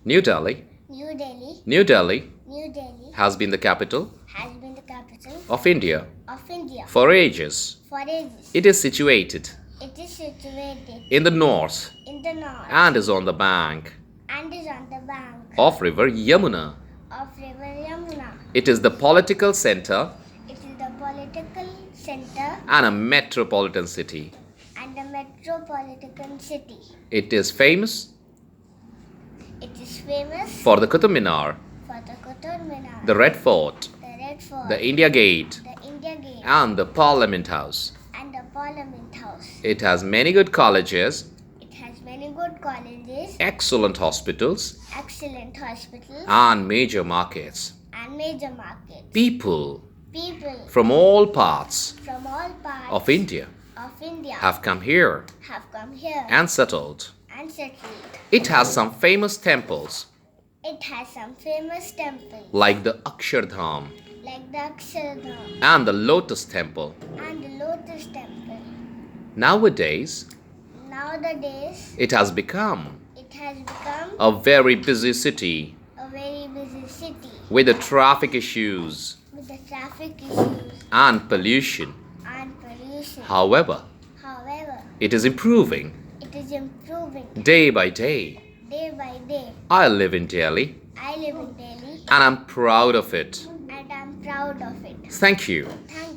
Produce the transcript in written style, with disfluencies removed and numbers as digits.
New Delhi. New Delhi. New Delhi New Delhi has been the capital has been the capital of India of India for ages. for ages. It is situated It is situated in the north in the north and is on the bank and is on the bank of river Yamuna. of river Yamuna. It is the political center It is the political center and a metropolitan city. and a metropolitan city. It is famous It is famous for the Qutub Minar, for the Qutub Minar, the Red Fort, the Red Fort, the India Gate, the India Gate, and the Parliament House. and the Parliament House. It has many good colleges, It has many good colleges, excellent hospitals, excellent hospitals, and major markets. and major markets. People People from all parts from all parts of India of India have come here have come here and settled. and settled. It has some famous temples It has some famous temples like the Akshardham like the Akshardham and the Lotus Temple. and the Lotus Temple. Nowadays, Nowadays, it has become it has become a very busy city a very busy city with the traffic issues with the traffic issues and pollution. and pollution. However, However, it is improving it is improving day by day. day by day. I live in Delhi I live in Delhi and I'm proud of it. and I'm proud of it. Thank you. Thank